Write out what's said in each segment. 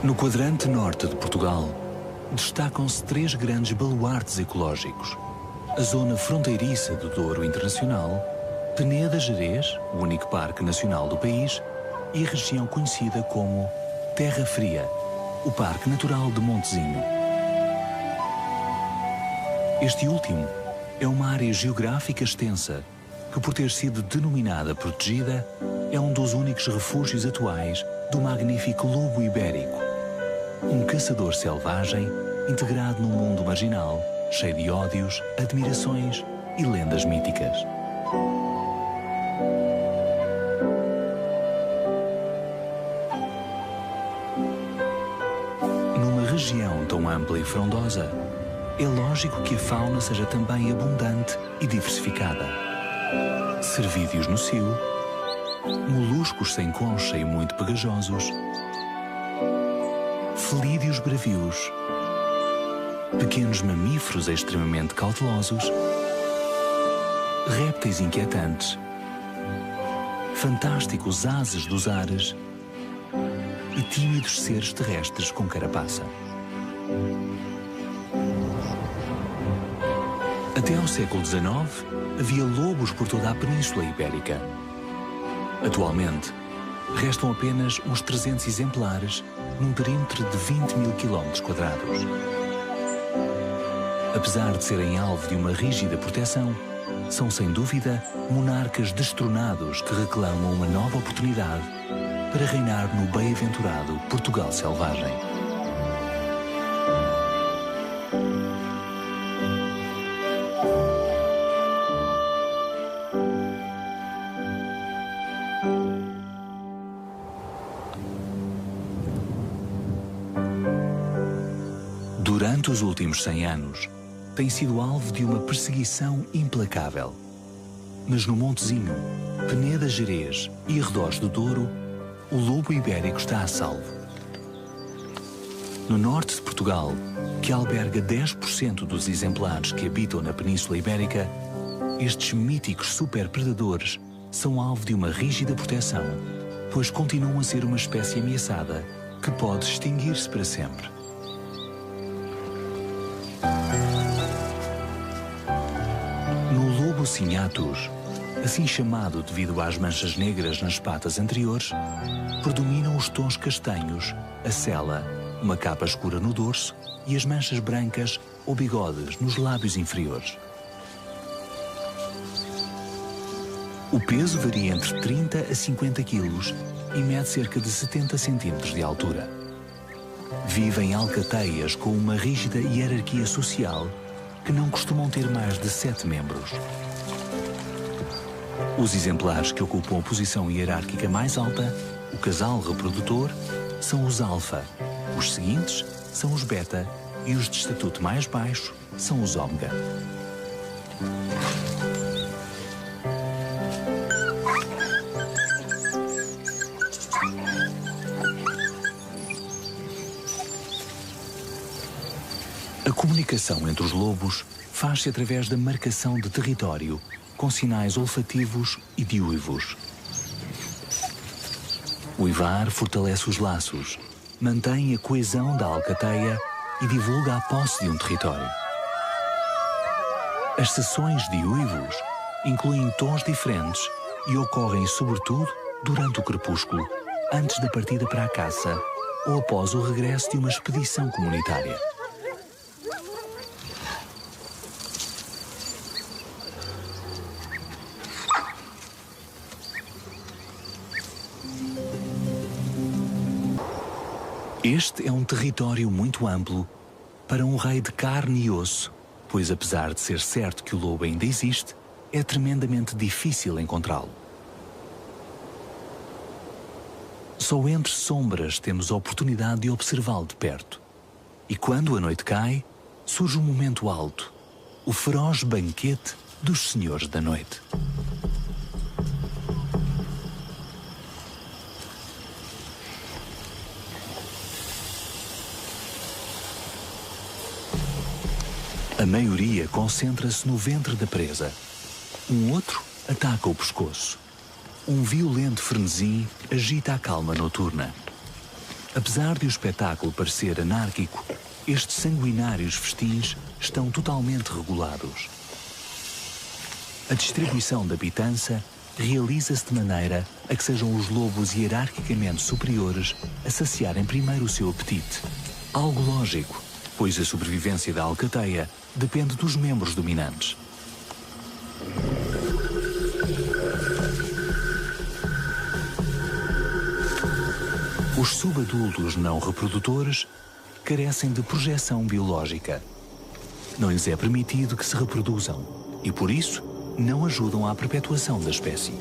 No quadrante norte de Portugal, destacam-se 3 grandes baluartes ecológicos. A zona fronteiriça do Douro Internacional, Peneda-Gerês, o único parque nacional do país, e a região conhecida como Terra Fria, o Parque Natural de Montezinho. Este último é uma área geográfica extensa que, por ter sido denominada protegida, é um dos únicos refúgios atuais do magnífico lobo ibérico, um caçador selvagem integrado num mundo marginal, cheio de ódios, admirações e lendas míticas. Numa região tão ampla e frondosa, é lógico que a fauna seja também abundante e diversificada. Cervídeos no cio, moluscos sem concha e muito pegajosos, felídeos bravios, pequenos mamíferos extremamente cautelosos, répteis inquietantes, fantásticos ases dos ares e tímidos seres terrestres com carapaça. Até ao século XIX, havia lobos por toda a Península Ibérica. Atualmente, restam apenas uns 300 exemplares num perímetro de 20.000 km². Apesar de serem alvo de uma rígida proteção, são sem dúvida monarcas destronados que reclamam uma nova oportunidade para reinar no bem-aventurado Portugal selvagem. Durante os últimos 100 anos, tem sido alvo de uma perseguição implacável. Mas no Montezinho, Peneda-Gerês e arredores do Douro, o lobo ibérico está a salvo. No norte de Portugal, que alberga 10% dos exemplares que habitam na Península Ibérica, estes míticos superpredadores são alvo de uma rígida proteção, pois continuam a ser uma espécie ameaçada que pode extinguir-se para sempre. No lobo cinnatus, assim chamado devido às manchas negras nas patas anteriores, predominam os tons castanhos, a sela, uma capa escura no dorso e as manchas brancas ou bigodes nos lábios inferiores. O peso varia entre 30 a 50 kg e mede cerca de 70 cm de altura. Vive em alcateias com uma rígida hierarquia social que não costumam ter mais de 7 membros. Os exemplares que ocupam a posição hierárquica mais alta, o casal reprodutor, são os alfa, os seguintes são os beta e os de estatuto mais baixo são os ômega. A comunicação entre os lobos faz-se através da marcação de território, com sinais olfativos e de uivos. O uivar fortalece os laços, mantém a coesão da alcateia e divulga a posse de um território. As sessões de uivos incluem tons diferentes e ocorrem sobretudo durante o crepúsculo, antes da partida para a caça ou após o regresso de uma expedição comunitária. Este é um território muito amplo para um rei de carne e osso, pois apesar de ser certo que o lobo ainda existe, é tremendamente difícil encontrá-lo. Só entre sombras temos a oportunidade de observá-lo de perto. E quando a noite cai, surge um momento alto, o feroz banquete dos senhores da noite. A maioria concentra-se no ventre da presa. Um outro ataca o pescoço. Um violento frenesi agita a calma noturna. Apesar de o espetáculo parecer anárquico, estes sanguinários festins estão totalmente regulados. A distribuição da pitança realiza-se de maneira a que sejam os lobos hierarquicamente superiores a saciarem primeiro o seu apetite. Algo lógico, pois a sobrevivência da alcateia depende dos membros dominantes. Os subadultos não reprodutores carecem de projeção biológica. Não lhes é permitido que se reproduzam e, por isso, não ajudam à perpetuação da espécie.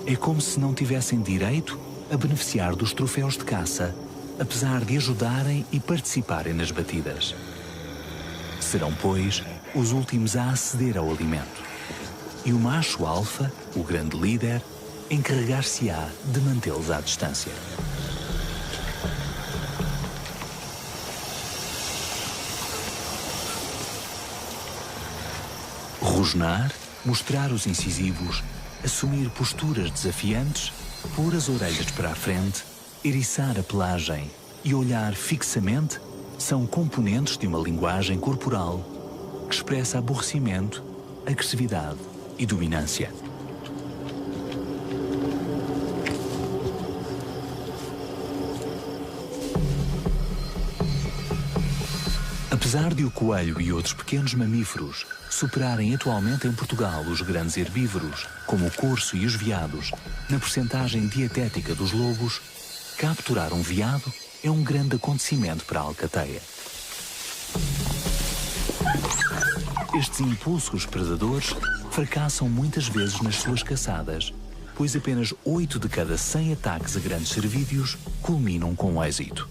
É como se não tivessem direito a beneficiar dos troféus de caça, apesar de ajudarem e participarem nas batidas. Serão, pois, os últimos a aceder ao alimento. E o macho alfa, o grande líder, encarregar-se-á de mantê-los à distância. Rosnar, mostrar os incisivos, assumir posturas desafiantes, pôr as orelhas para a frente, eriçar a pelagem e olhar fixamente são componentes de uma linguagem corporal que expressa aborrecimento, agressividade e dominância. Apesar de o coelho e outros pequenos mamíferos superarem atualmente em Portugal os grandes herbívoros, como o corso e os veados, na percentagem dietética dos lobos, capturar um veado é um grande acontecimento para a alcateia. Estes impulsos predadores fracassam muitas vezes nas suas caçadas, pois apenas 8 de cada 100 ataques a grandes cervídeos culminam com êxito.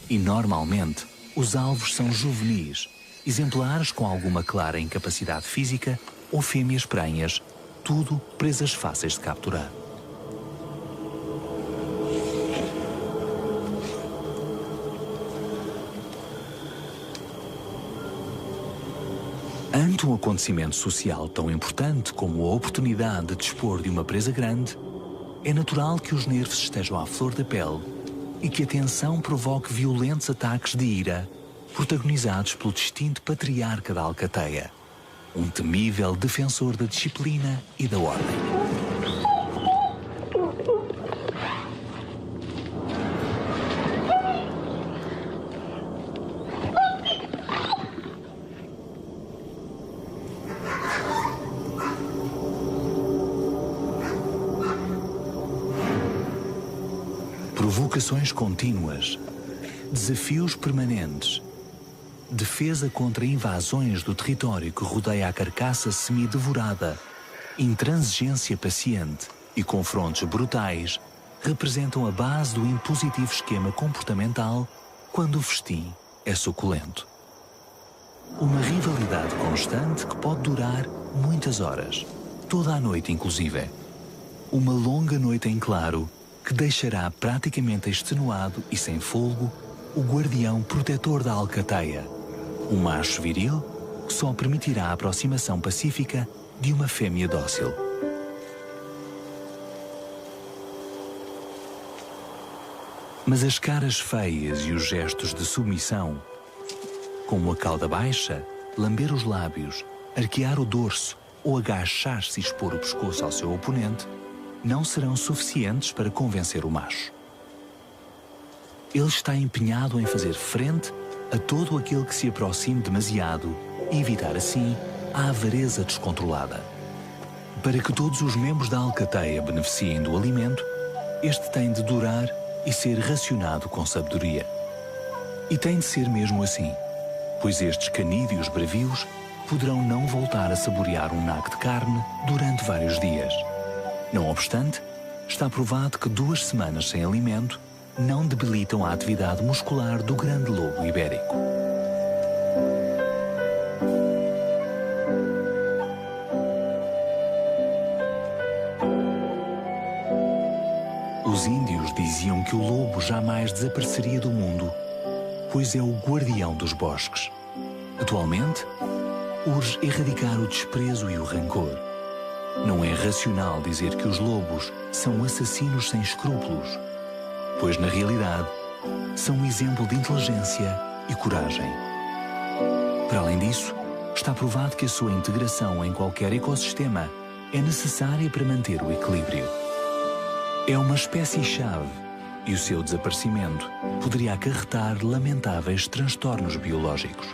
E, normalmente, os alvos são juvenis, exemplares com alguma clara incapacidade física ou fêmeas prenhas, tudo presas fáceis de capturar. Ante um acontecimento social tão importante como a oportunidade de dispor de uma presa grande, é natural que os nervos estejam à flor da pele e que a tensão provoque violentos ataques de ira, protagonizados pelo distinto patriarca da alcateia, um temível defensor da disciplina e da ordem. Provocações contínuas, desafios permanentes, defesa contra invasões do território que rodeia a carcaça semi-devorada, intransigência paciente e confrontos brutais representam a base do impositivo esquema comportamental quando o festim é suculento. Uma rivalidade constante que pode durar muitas horas, toda a noite inclusive. Uma longa noite em claro que deixará praticamente extenuado e sem fôlego o guardião protetor da alcateia, um macho viril que só permitirá a aproximação pacífica de uma fêmea dócil. Mas as caras feias e os gestos de submissão, como a cauda baixa, lamber os lábios, arquear o dorso ou agachar-se e expor o pescoço ao seu oponente, não serão suficientes para convencer o macho. Ele está empenhado em fazer frente a todo aquele que se aproxime demasiado e evitar assim a avareza descontrolada. Para que todos os membros da alcateia beneficiem do alimento, este tem de durar e ser racionado com sabedoria. E tem de ser mesmo assim, pois estes canídeos bravios poderão não voltar a saborear um naco de carne durante vários dias. Não obstante, está provado que 2 semanas sem alimento não debilitam a atividade muscular do grande lobo ibérico. Os índios diziam que o lobo jamais desapareceria do mundo, pois é o guardião dos bosques. Atualmente, urge erradicar o desprezo e o rancor. Não é racional dizer que os lobos são assassinos sem escrúpulos. pois na realidade são um exemplo de inteligência e coragem. Para além disso, está provado que a sua integração em qualquer ecossistema é necessária para manter o equilíbrio. É uma espécie-chave e o seu desaparecimento poderia acarretar lamentáveis transtornos biológicos.